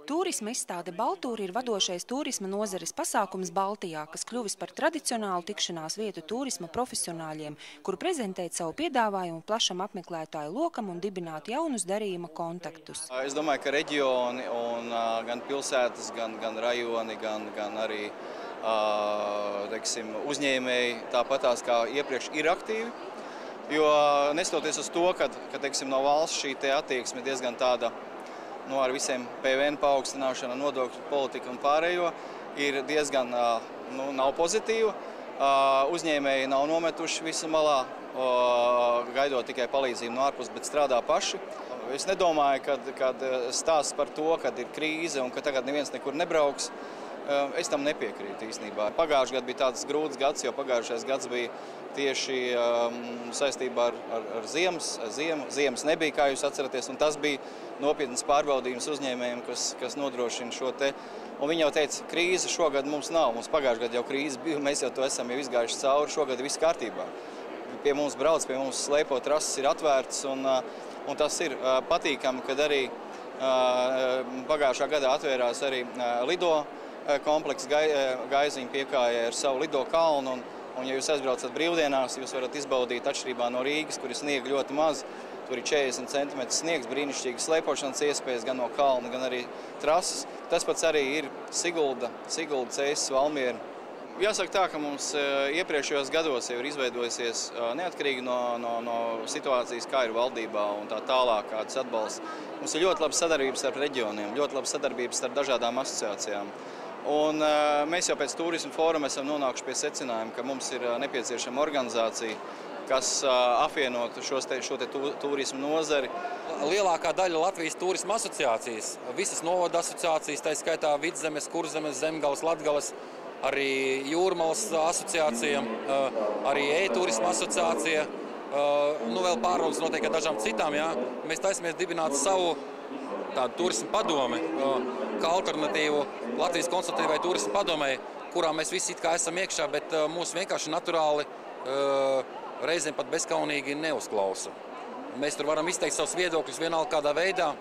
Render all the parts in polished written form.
Tūrisma izstāde Baltūra ir vadošais tūrisma nozares pasākums Baltijā, kas kļuvis par tradicionālu tikšanās vietu tūrisma profesionāļiem, kuru prezentēt savu piedāvājumu plašam apmeklētāju lokam un dibināt jaunus darījuma kontaktus. Es domāju, ka reģioni un gan pilsētas, gan rajoni, gan arī uzņēmēji tāpatās kā iepriekš ir aktīvi. Jo neskatoties uz to, ka no valsts šī attieksme diezgan tāda, ar visiem PVN paaugstināšana, nodokļu politika un pārējo, ir diezgan nav pozitīva. Uzņēmēji nav nometuši visu malā, gaidot tikai palīdzību no ārpus, bet strādā paši. Es nedomāju, kad stāsts par to, kad ir krīze un ka tagad neviens nekur nebrauks, es tam nepiekrītu īstenībā. Pagājušais gads bija tāds grūts gads, jo pagājušais gads bija tieši saistībā ar ziemu. Ziemas nebija, kā jūs atceraties, un tas bija nopietnas pārbaudījums uzņēmējiem, kas nodrošina šo te. Un viņi jau teica, krīze šogad mums nav. Mums pagājušajā gadā jau krīze bija, mēs jau to esam izgājuši cauri, šogad viss kārtībā. Pie mums brauc, pie mums slēpo trases ir atvērtas, un tas ir patīkami, kad arī pagājušā gadā atvērās arī lido komplekss Gaiziņa piekājē ar savu lido kalnu. Un ja jūs aizbraucat brīvdienās, jūs varat izbaudīt atšķirībā no Rīgas, kur ir sniega ļoti maz. Tur ir 40 cm sniegs, brīnišķīgas slēpošanas iespējas gan no kalna, gan arī trases. Tas pats arī ir Sigulda, Cēsis, Valmiera. Jāsaka tā, ka mums iepriekšējos gados jau ir izveidojusies neatkarīgi no situācijas, kā ir valdībā un tā tālāk, kāds atbalsts. Mums ir ļoti laba sadarbības starp reģioniem, ļoti laba sadarbības starp dažādām asociācijām. Un mēs jau pēc turisma fóruma esam nonākuši pie secinājuma, ka mums ir nepieciešama organizācija, kas apvienotu šo turismu nozari. Lielākā daļa Latvijas turisma asociācijas, visas novada asociācijas, tā skaitā Vidzemes, Kurzemes, Zemgales, Latgales, arī Jūrmalas asociācija, arī e-turisma asociācija, vēl pārvaldes notiek ar dažām citām. Jā. Mēs taisamies dibināt savu tādu turismu padomi, kā alternatīvu Latvijas konsultatīvai turismu padomei, kurā mēs visi it kā esam iekšā, bet mūs vienkārši naturāli reizēm pat bezkaunīgi neuzklausa. Mēs tur varam izteikt savus viedokļus vienalga kādā veidā,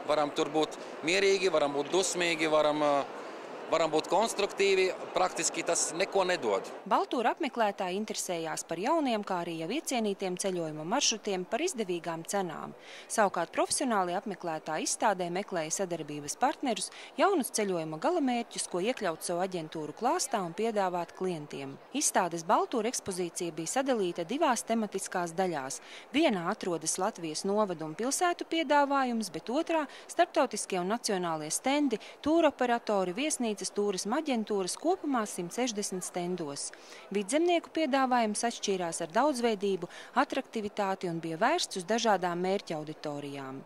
varam tur būt mierīgi, varam būt dusmīgi, varam būt konstruktīvi, praktiski tas neko nedod. Baltūra apmeklētāji interesējās par jauniem, kā arī jau iecienītiem ceļojuma maršrutiem par izdevīgām cenām. Savukārt profesionāli apmeklētāji izstādē meklēja sadarbības partnerus, jaunus ceļojuma galamērķus, ko iekļaut savu aģentūru klāstā un piedāvāt klientiem. Izstādes Baltūra ekspozīcija bija sadalīta divās tematiskās daļās. Vienā atrodas Latvijas novadu un pilsētu piedāvājums, bet otrā starptautiskie un nacionālie stendi, tūroperatori, viesnīcas, turisma aģentūras kopumā 160 stendos. Vidzemnieku piedāvājums atšķīrās ar daudzveidību, atraktivitāti un bija vērsts uz dažādām mērķa auditorijām.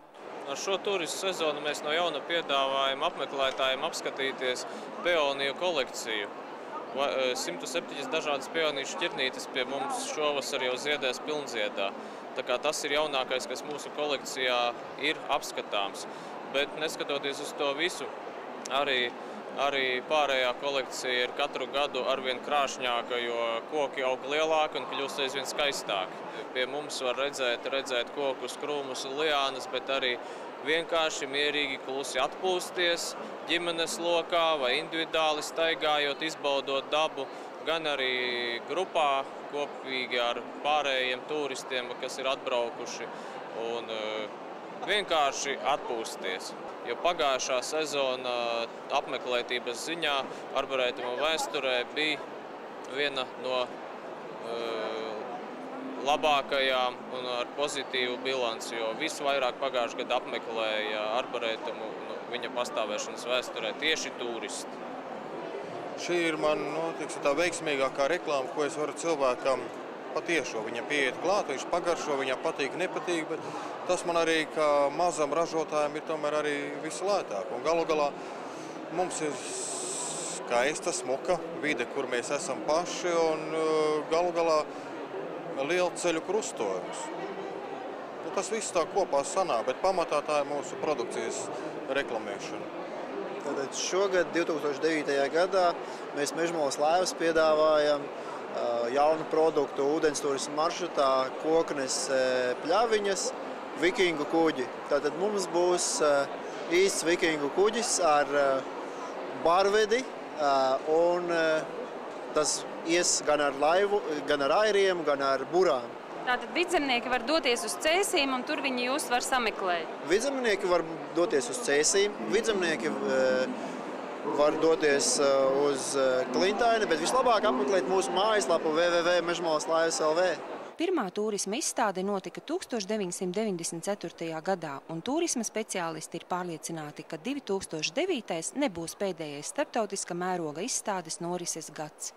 Ar šo turismu sezonu mēs no jauna piedāvājam apmeklētājiem apskatīties peoniju kolekciju. 107 dažādas peonīšu šķirnītes pie mums šovasar jau ziedēs pilnziedā. Tā kā tas ir jaunākais, kas mūsu kolekcijā ir apskatāms. Bet neskatoties uz to visu, arī pārējā kolekcija ir katru gadu arvien krāšņāka, jo koki aug lielāki un kļūst aizvien skaistāki. Pie mums var redzēt kokus, krūmus un liānas, bet arī vienkārši mierīgi klusi atpūsties ģimenes lokā vai individuāli staigājot, izbaudot dabu, gan arī grupā kopīgi ar pārējiem turistiem, kas ir atbraukuši, un vienkārši atpūsties. Jo pagājušā sezona apmeklētības ziņā arboretuma vēsturē bija viena no labākajām un ar pozitīvu bilanci, jo visvairāk pagājušajā gadā apmeklēja arboretumu viņa pastāvēšanas vēsturē tieši turisti. Šī ir man tā veiksmīgākā reklāma, ko es varu cilvēkam patiešo. Viņam pieiet klāt, viņš pagaršo, viņam patīk, nepatīk, bet tas man arī kā mazam ražotājiem ir tomēr arī vislētāk. Un galu galā mums ir skaista, smuka vide, kur mēs esam paši, un galu galā liela ceļu krustojums. Tas viss tā kopā sanāk, bet pamatā tā ir mūsu produkcijas reklamēšana. Tātad šogad, 2009. gadā, mēs Mežmalas laivas piedāvājam jaunu produktu ūdens turisma maršrutā, koknes pļaviņas, vikingu kuģi. Tātad mums būs īsts vikingu kuģis ar barvedi, un tas ies gan ar laivu, gan ar airiem, gan ar burām. Tātad vidzemnieki var doties uz Cēsīm, un tur viņi jūs var sameklēt? Vidzemnieki var doties uz Cēsīm, vidzemnieki var doties uz Klintaini, bet vislabāk apmeklēt mūsu mājaslapu www.mežmolaslaivas.lv. Pirmā tūrisma izstāde notika 1994. gadā, un tūrisma speciālisti ir pārliecināti, ka 2009. nebūs pēdējais starptautiska mēroga izstādes norises gads.